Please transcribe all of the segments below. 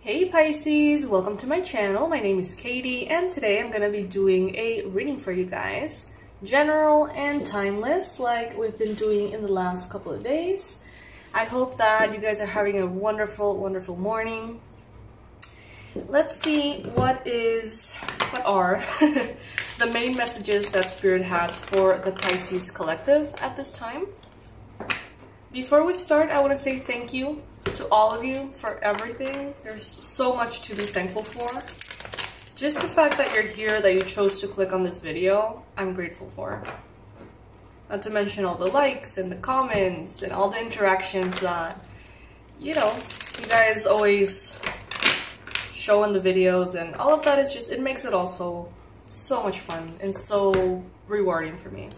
Hey Pisces, welcome to my channel. My name is Katie and today I'm going to be doing a reading for you guys. General and timeless like we've been doing in the last couple of days. I hope that you guys are having a wonderful, wonderful morning. Let's see what are the main messages that Spirit has for the Pisces collective at this time. Before we start, I want to say thank you to all of you for everything. There's so much to be thankful for. Just the fact that you're here, that you chose to click on this video, I'm grateful for. Not to mention all the likes and the comments and all the interactions that, you guys always show in the videos, and all of that is just, it makes it also so much fun and so rewarding for me.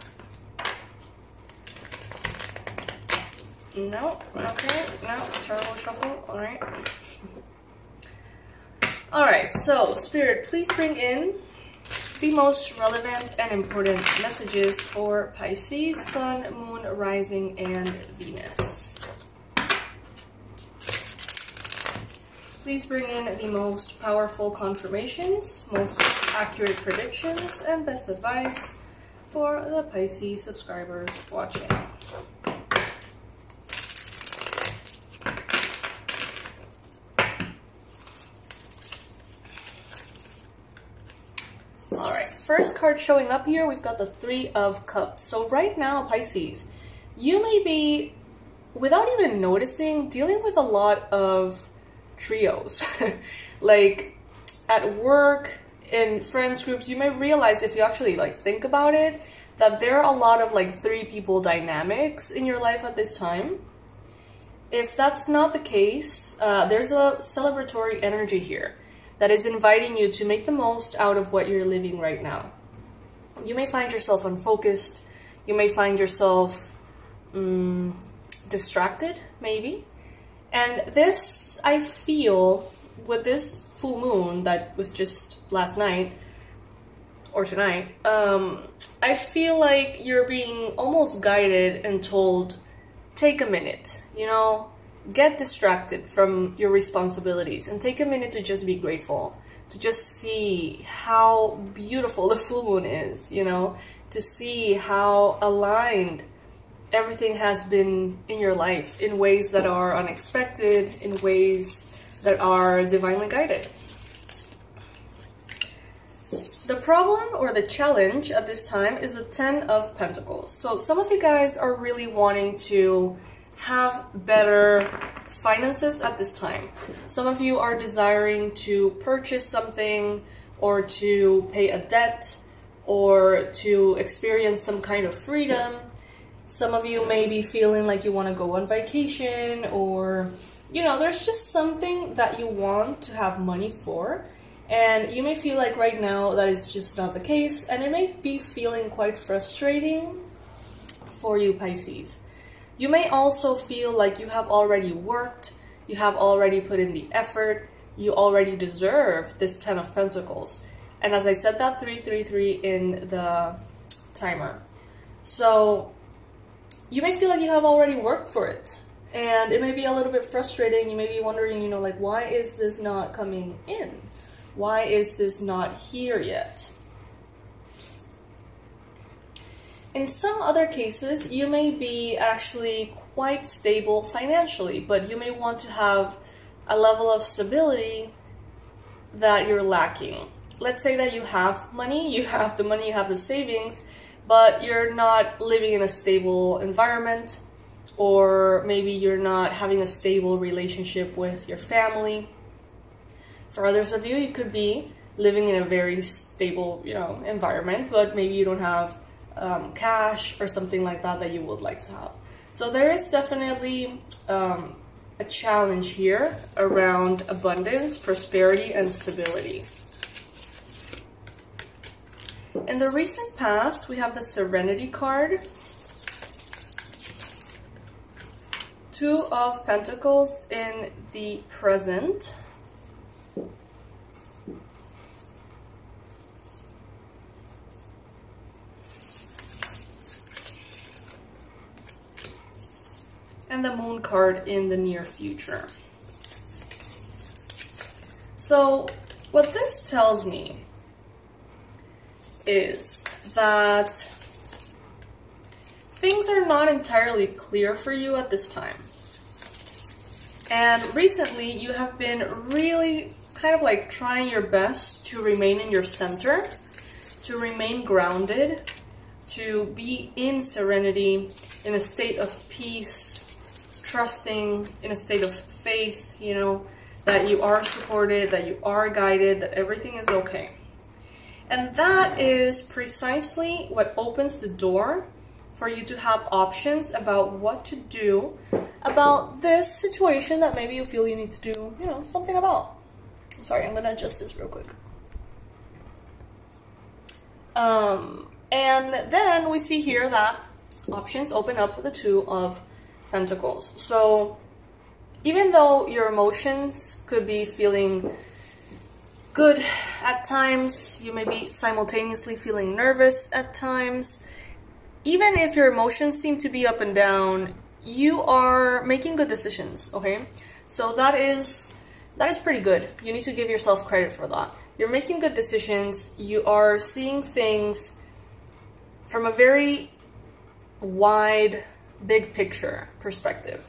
No, okay, no, turbo shuffle, alright. Alright, so Spirit, please bring in the most relevant and important messages for Pisces, Sun, Moon, Rising, and Venus. Please bring in the most powerful confirmations, most accurate predictions, and best advice for the Pisces subscribers watching. First card showing up here, we've got the Three of Cups. So right now, Pisces, you may be, without even noticing, dealing with a lot of trios. Like at work, in friends groups, you may realize, if you actually think about it, that there are a lot of three people dynamics in your life at this time. If that's not the case, there's a celebratory energy here that is inviting you to make the most out of what you're living right now. You may find yourself unfocused. You may find yourself distracted, maybe. And this, I feel, with this full moon that was just last night, or tonight, I feel like you're being almost guided and told, take a minute, get distracted from your responsibilities and take a minute to just be grateful, to just see how beautiful the full moon is, to see how aligned everything has been in your life in ways that are unexpected, in ways that are divinely guided. The problem or the challenge at this time is the Ten of Pentacles. So some of you guys are really wanting to have better finances at this time. Some of you are desiring to purchase something, or to pay a debt, or to experience some kind of freedom. Some of you may be feeling like you want to go on vacation, or there's just something that you want to have money for, and you may feel like right now that is just not the case, and it may be feeling quite frustrating for you, Pisces. You may also feel like you have already worked, you have already put in the effort, you already deserve this Ten of Pentacles. And as I said, that 333 in the timer. So you may feel like you have already worked for it. And it may be a little bit frustrating. You may be wondering, why is this not coming in? Why is this not here yet? In some other cases, you may be actually quite stable financially, but you may want to have a level of stability that you're lacking. Let's say that you have money, you have the savings, but you're not living in a stable environment, or maybe you're not having a stable relationship with your family. For others of you, you could be living in a very stable, environment, but maybe you don't have cash or something like that you would like to have. So there is definitely a challenge here around abundance, prosperity, and stability. In the recent past, we have the Serenity card, Two of Pentacles in the present, and the Moon card in the near future. So what this tells me is that things are not entirely clear for you at this time. And recently you have been really kind of like trying your best to remain in your center, to remain grounded, to be in serenity, in a state of peace, trusting, in a state of faith, you know, that you are supported, that you are guided, that everything is okay. And that is precisely what opens the door for you to have options about what to do about this situation that maybe you feel you need to do, you know, something about. I'm sorry, I'm gonna adjust this real quick. And then we see here that options open up with the Two of Pentacles. So even though your emotions could be feeling good at times, you may be simultaneously feeling nervous at times. Even if your emotions seem to be up and down, you are making good decisions, okay? So that is pretty good. You need to give yourself credit for that. You're making good decisions. You are seeing things from a very wide, big picture perspective.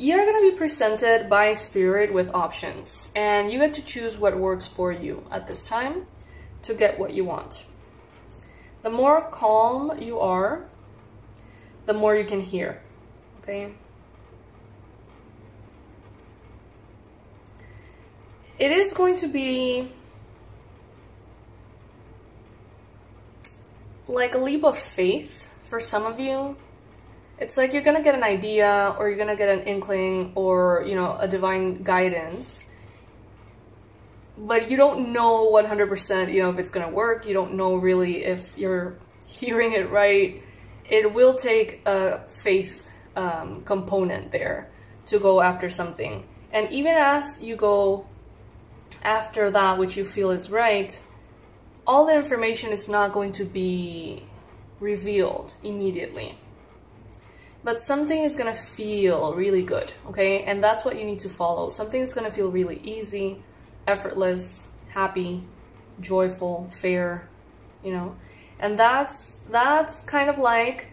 You're going to be presented by Spirit with options, and you get to choose what works for you at this time to get what you want. The more calm you are, the more you can hear, okay? It is going to be like a leap of faith for some of you. It's like you're gonna get an idea, or you're gonna get an inkling, or, you know, a divine guidance, but you don't know 100%, you know, if it's gonna work. You don't know really if you're hearing it right. It will take a faith component there to go after something. And even as you go after that which you feel is right, all the information is not going to be revealed immediately. But something is going to feel really good, okay? And that's what you need to follow. Something is going to feel really easy, effortless, happy, joyful, fair, you know? And that's kind of like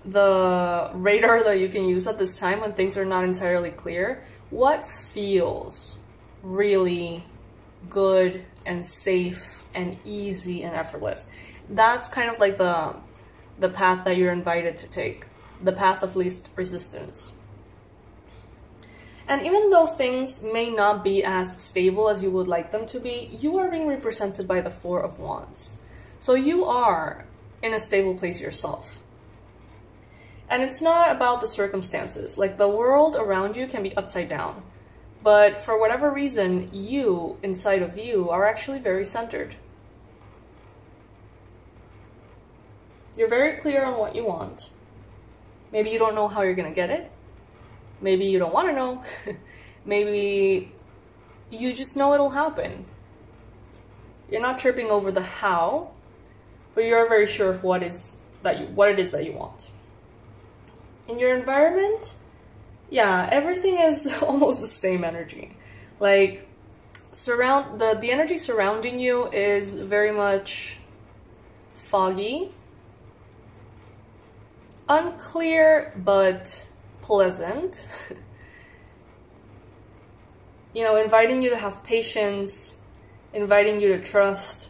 the radar that you can use at this time when things are not entirely clear. What feels really good and safe and easy and effortless? That's kind of like the path that you're invited to take. The path of least resistance. And even though things may not be as stable as you would like them to be, you are being represented by the Four of Wands. So you are in a stable place yourself. And it's not about the circumstances. Like, the world around you can be upside down. But for whatever reason, you, inside of you, are actually very centered. You're very clear on what you want. Maybe you don't know how you're going to get it. Maybe you don't want to know. Maybe you just know it'll happen. You're not tripping over the how, but you're very sure of what it is that you want. In your environment, yeah, everything is almost the same energy. Like, the energy surrounding you is very much foggy, unclear, but pleasant. You know, inviting you to have patience, inviting you to trust,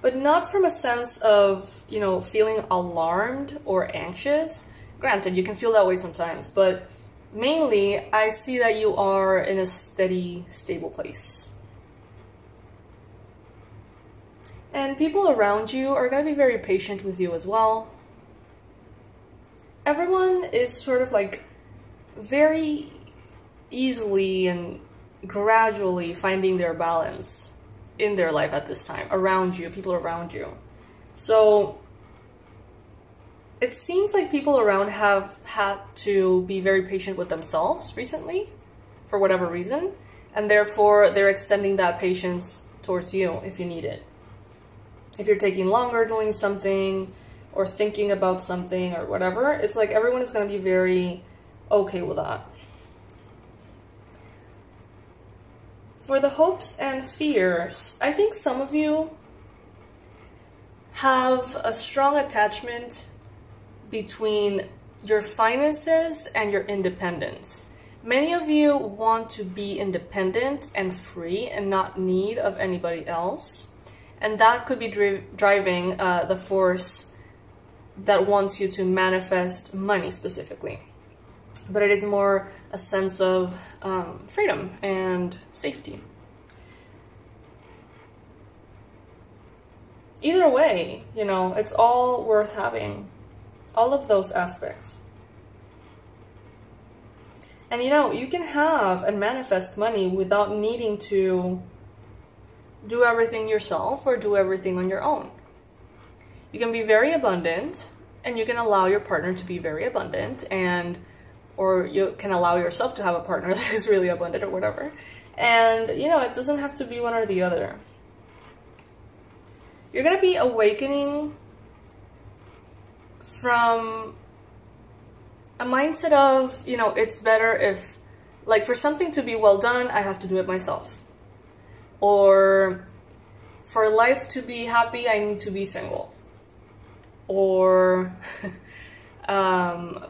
but not from a sense of, you know, feeling alarmed or anxious. Granted, you can feel that way sometimes, but mainly I see that you are in a steady, stable place. And people around you are going to be very patient with you as well. Everyone is sort of like very easily and gradually finding their balance in their life at this time, around you, people around you. So it seems like people around have had to be very patient with themselves recently, for whatever reason, and therefore they're extending that patience towards you if you need it. If you're taking longer doing something, or thinking about something, or whatever, it's like everyone is going to be very okay with that. For the hopes and fears, I think some of you have a strong attachment between your finances and your independence. Many of you want to be independent and free and not need of anybody else. And that could be driving the force that wants you to manifest money specifically. But it is more a sense of freedom and safety. Either way, you know, it's all worth having. All of those aspects. And you know, you can have and manifest money without needing to do everything yourself or do everything on your own. You can be very abundant, and you can allow your partner to be very abundant, or you can allow yourself to have a partner that is really abundant or whatever. And you know, it doesn't have to be one or the other. You're going to be awakening from a mindset of, you know, it's better if, like, for something to be well done, I have to do it myself. Or for life to be happy, I need to be single. Or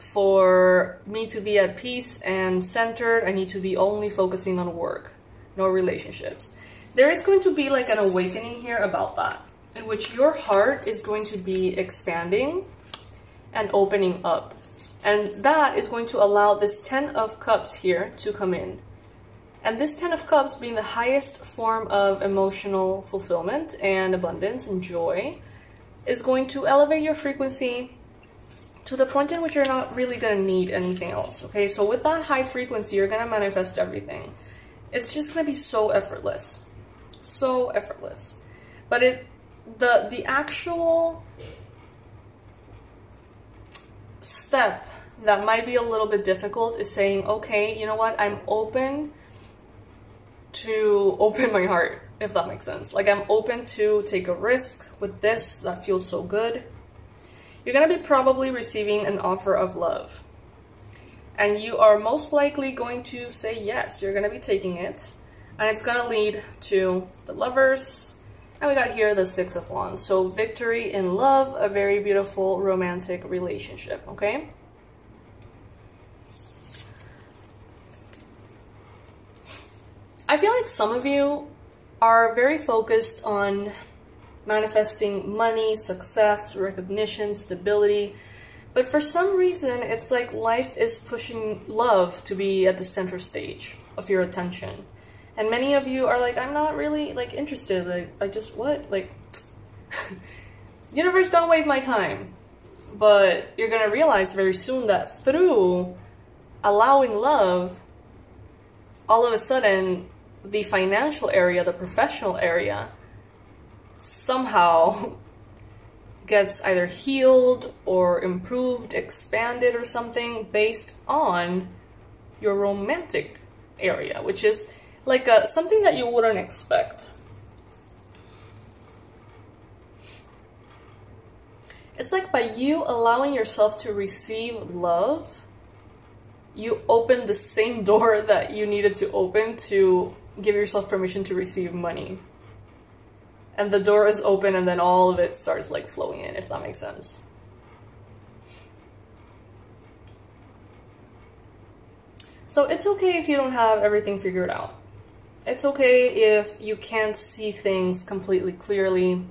for me to be at peace and centered, I need to be only focusing on work, no relationships. There is going to be like an awakening here about that, in which your heart is going to be expanding and opening up. And that is going to allow this 10 of Cups here to come in. And this 10 of Cups, being the highest form of emotional fulfillment and abundance and joy, is going to elevate your frequency to the point in which you're not really going to need anything else. Okay, so with that high frequency, you're going to manifest everything. It's just going to be so effortless. So effortless. But the actual step that might be a little bit difficult is saying, okay, you know what, I'm open to open my heart, if that makes sense. Like, I'm open to take a risk with this that feels so good. You're going to be probably receiving an offer of love, and you are most likely going to say yes. You're going to be taking it, and it's going to lead to the Lovers. And we got here the 6 of Wands. So victory in love, a very beautiful romantic relationship, okay? I feel like some of you are very focused on manifesting money, success, recognition, stability. But for some reason, it's like life is pushing love to be at the center stage of your attention. And many of you are like, I'm not really, like, interested. Like, I just, what? Like, universe, don't waste my time. But you're going to realize very soon that through allowing love, all of a sudden, the financial area, the professional area, somehow gets either healed or improved, expanded or something based on your romantic area, which is like something that you wouldn't expect. It's like by you allowing yourself to receive love, you open the same door that you needed to open to give yourself permission to receive money. And the door is open, and then all of it starts like flowing in, if that makes sense. So it's okay if you don't have everything figured out. It's okay if you can't see things completely clearly.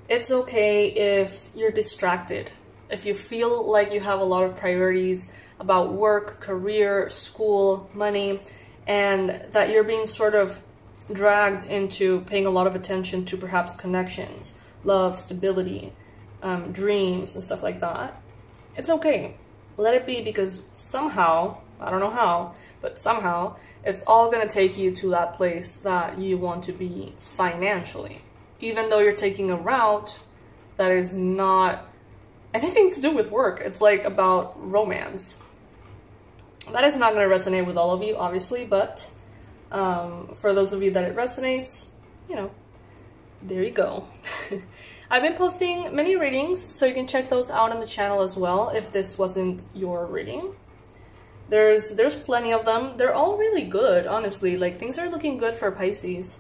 It's okay if you're distracted. If you feel like you have a lot of priorities about work, career, school, money, and that you're being sort of dragged into paying a lot of attention to perhaps connections, love, stability, dreams, and stuff like that. It's okay. Let it be, because somehow, I don't know how, but somehow, it's all going to take you to that place that you want to be financially. Even though you're taking a route that is not anything to do with work. It's like about romance. That is not going to resonate with all of you, obviously, but for those of you that it resonates, you know, there you go. I've been posting many readings, so you can check those out on the channel as well if this wasn't your reading. There's plenty of them. They're all really good, honestly. Like, things are looking good for Pisces.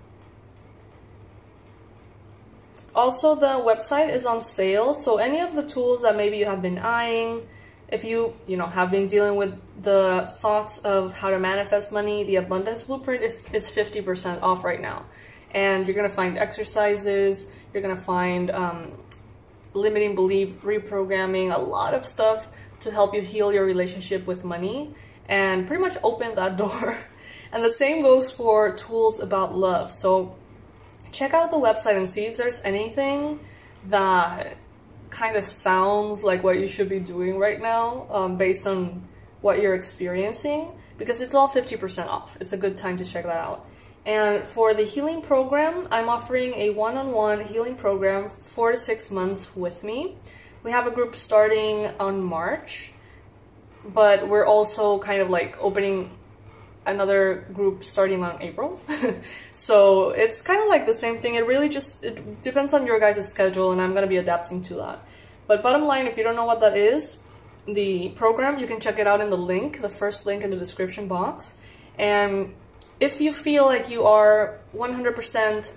Also, the website is on sale, so any of the tools that maybe you have been eyeing, if you have been dealing with the thoughts of how to manifest money, the abundance blueprint, it's 50% off right now. And you're gonna find exercises, you're gonna find limiting belief reprogramming, a lot of stuff to help you heal your relationship with money and pretty much open that door. And the same goes for tools about love. So check out the website and see if there's anything that kind of sounds like what you should be doing right now, based on what you're experiencing, because it's all 50% off. It's a good time to check that out. And for the healing program, I'm offering a one-on-one healing program, 4 to 6 months with me. We have a group starting on March, but we're also kind of like opening another group starting on April. So it's kind of like the same thing. It really just, it depends on your guys' schedule, and I'm going to be adapting to that. But bottom line, if you don't know what that is, the program, you can check it out in the link, the first link in the description box. And if you feel like you are 100%,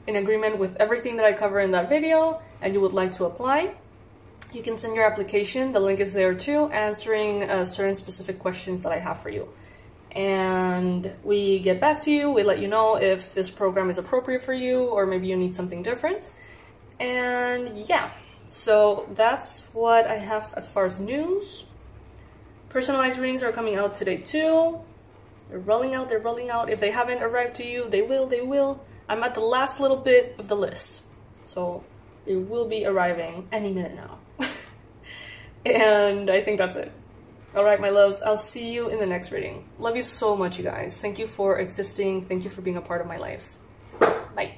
in agreement with everything that I cover in that video, and you would like to apply, you can send your application. The link is there too, answering certain specific questions that I have for you. And we get back to you, we let you know if this program is appropriate for you, or maybe you need something different. And yeah, so that's what I have as far as news. Personalized readings are coming out today too. They're rolling out, they're rolling out. If they haven't arrived to you, they will. I'm at the last little bit of the list, so they will be arriving any minute now. And I think that's it. Alright, my loves, I'll see you in the next reading. Love you so much, you guys. Thank you for existing. Thank you for being a part of my life. Bye.